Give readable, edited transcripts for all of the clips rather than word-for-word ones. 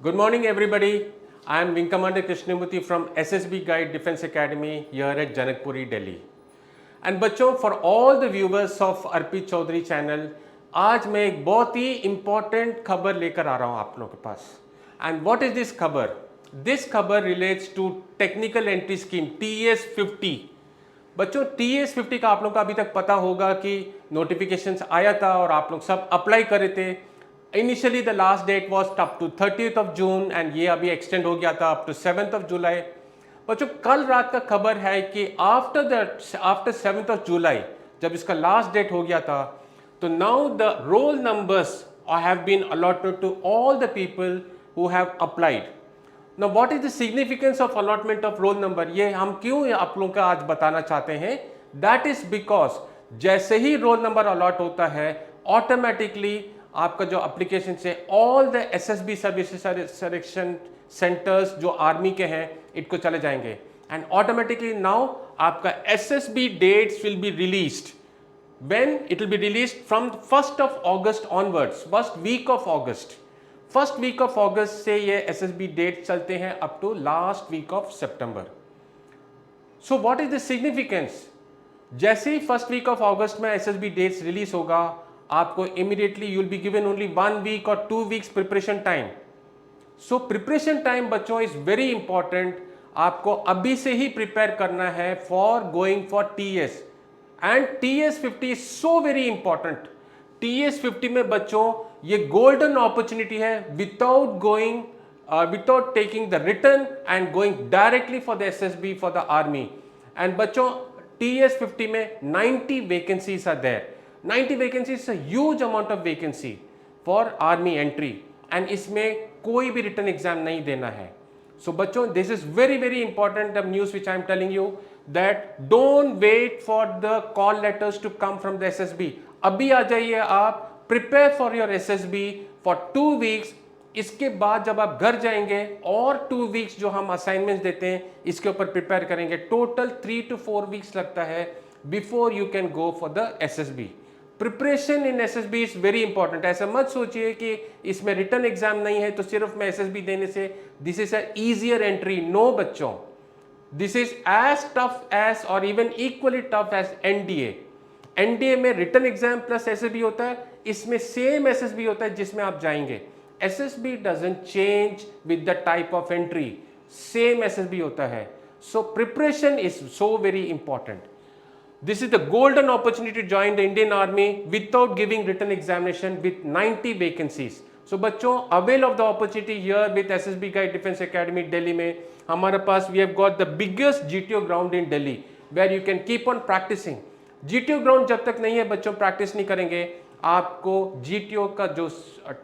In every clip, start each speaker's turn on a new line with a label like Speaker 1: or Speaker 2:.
Speaker 1: Good morning, everybody. I am Wing Commander Krishnamurthy from SSB Guide Defense Academy here at Janakpuri, Delhi. And बच्चों, for all the viewers of Arpit Chaudhary channel, आज मैं एक बहुत ही important खबर लेकर आ रहा हूँ आप लोगों के पास. एंड व्हाट इज दिस खबर? दिस खबर relates to technical entry scheme TS50. बच्चों, TS50 का आप लोगों को अभी तक पता होगा कि नोटिफिकेशंस आया था और आप लोग सब अप्लाई करे थे. Initially the last date was up to 30th of June and ये अभी एक्सटेंड हो गया था up to 7th of July. बच्चों, कल रात का खबर है कि आफ्टर 7th of July जब इसका लास्ट डेट हो गया था, तो now the roll numbers have been allotted to all the people who have applied. Now what is the significance of allotment of roll number? ये हम क्यों आप लोगों का आज बताना चाहते हैं? That is because जैसे ही रोल नंबर अलॉट होता है, ऑटोमेटिकली आपका जो एप्लीकेशन से all the SSB services selection centres जो आर्मी के हैं इनको चले जाएंगे एंड ऑटोमेटिकली नाउ आपका SSB dates will be released. When it will be released from 1st of August onwards, first week of August. First week of August से ये SSB date चलते हैं up to last week of September. So what is the significance? जैसे ही first week of August में SSB डेट्स release होगा, आपको immediately you will be given only 1 week और 2 weeks preparation time. So preparation time बच्चों इज वेरी इंपॉर्टेंट. आपको अभी से ही प्रिपेयर करना है for going for TS and TS50 is so very important. TS50 में बच्चों ये गोल्डन अपॉर्चुनिटी है without taking the written and going directly for the SSB for the army. And बच्चों, TS50 में 90 vacancies are there. 90 vacancies is a huge amount of vacancy for army entry and इसमें कोई भी return exam नहीं देना है. So बच्चों, this is very very important the news which I am telling you that don't wait for the call letters to come from the SSB. अभी आ जाइए आप, prepare for your SSB for 2 weeks. इसके बाद जब आप घर जाएंगे और 2 weeks जो हम असाइनमेंट्स देते हैं इसके ऊपर प्रिपेयर करेंगे. टोटल 3 to 4 weeks लगता है before you can go for the SSB. Preparation in SSB is very important. ऐसा मत सोचिए कि इसमें रिटर्न एग्जाम नहीं है तो सिर्फ मैं SSB देने से this is a easier entry. No बच्चों, this is as tough as और even equally tough as NDA में रिटर्न एग्जाम प्लस SSB होता है, इसमें सेम SSB होता है जिसमें आप जाएंगे. SSB doesn't change with the type of entry, same SSB होता है. So preparation is so very important. This is the golden opportunity to join the Indian army without giving written examination with 90 vacancies. So बच्चों, avail of the opportunity here with SSB guide defence academy Delhi में. हमारे पास we have got the biggest GTO ground in Delhi where you can keep on practising. GTO ground जब तक नहीं है बच्चों, practice नहीं करेंगे, आपको GTO का जो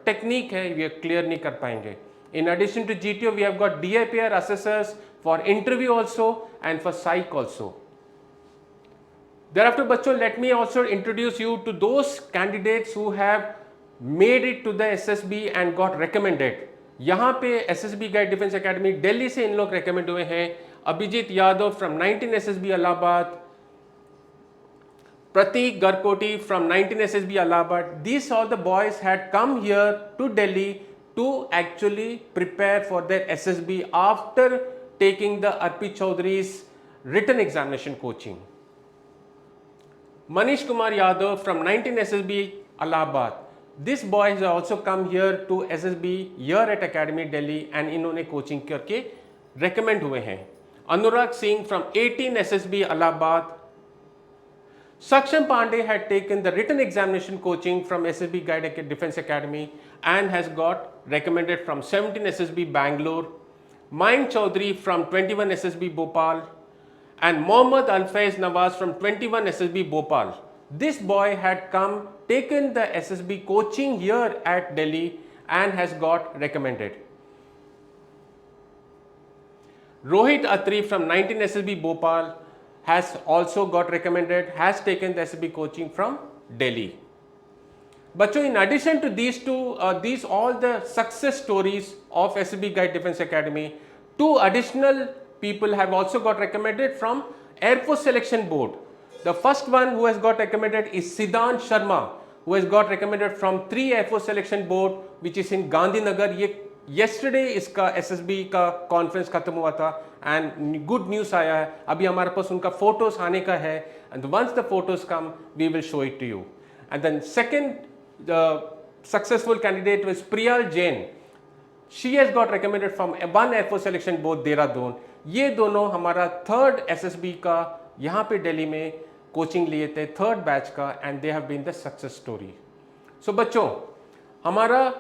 Speaker 1: टेक्निक है ये क्लियर नहीं कर पाएंगे. In addition to GTO we have got DIPR assessors for interview also and for psych also. Thereafter बच्चों, let me also introduce you to those candidates who have made it to the SSB and got recommended. यहाँ पे SSB guide defence academy Delhi से इन लोग recommend हुए हैं. Abhijeet Yadav from 19 SSB Allahabad, Pratik Garkoti from 19 SSB Allahabad. These all the boys had come here to Delhi to actually prepare for their SSB after taking the Arpit Chaudhry's written examination coaching. Manish Kumar Yadav from 19 SSB Allahabad. This boy has also come here to SSB here at Academy Delhi and इन्होंने coaching करके recommend हुए हैं. Anurag Singh from 18 SSB Allahabad. Saksham Pandey had taken the written examination coaching from SSB Guide Defense Academy and has got recommended from 17 SSB Bangalore. Mayank Chaudhary from 21 SSB Bhopal and Mohammad Alfaiz Nawaz from 21 SSB Bhopal. This boy had come, taken the SSB coaching here at Delhi and has got recommended. Rohit Atri from 19 SSB Bhopal has also got recommended, has taken the SSB coaching from Delhi. बच्चों, in addition to these all the success stories of SSB Guide Defense Academy, 2 additional people have also got recommended from Air Force Selection Board. The first one who has got recommended is Siddhant Sharma, who has got recommended from 3 Air Force Selection Board which is in Gandhinagar. ये yesterday इसका SSB का conference खत्म हुआ था and good news आया है, अभी हमारे पास उनका फोटोज आने का है and once the photos come we will show it to you. And then second successful candidate was Priyal Jain. She has got recommended from one air force selection board Dehradun. ये दोनों हमारा थर्ड SSB का यहाँ पे दिल्ली में कोचिंग लिए थे, थर्ड बैच का, and they have been the success story. So बच्चों, हमारा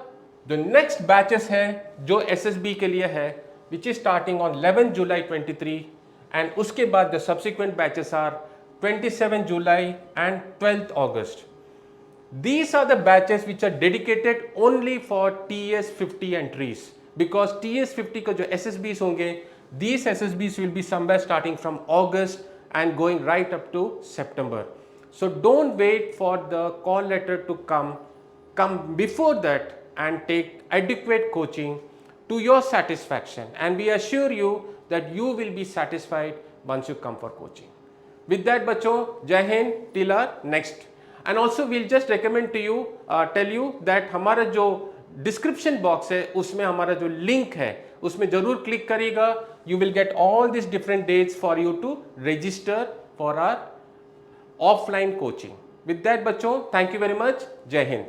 Speaker 1: जो नेक्स्ट बैचेस है जो SSB के लिए है, which is starting on 11 July 23, and उसके बाद the subsequent batches are 27 July and 12th August. These are the batches which are dedicated only for TS50 entries, because TS50 का जो SSBs होंगे, these SSBs will be somewhere starting from August and going right up to September. So don't wait for the call letter to come before that and take adequate coaching to your satisfaction, and we assure you that you will be satisfied once you come for coaching. With that बच्चों, जय Hind, till our next. And also we'll just recommend to you, tell you that हमारा जो description box है उसमें हमारा जो link है उसमें जरूर क्लिक करिएगा. You will get all this different dates for you to register for our offline coaching. With that बच्चों, थैंक यू वेरी मच. जय हिंद.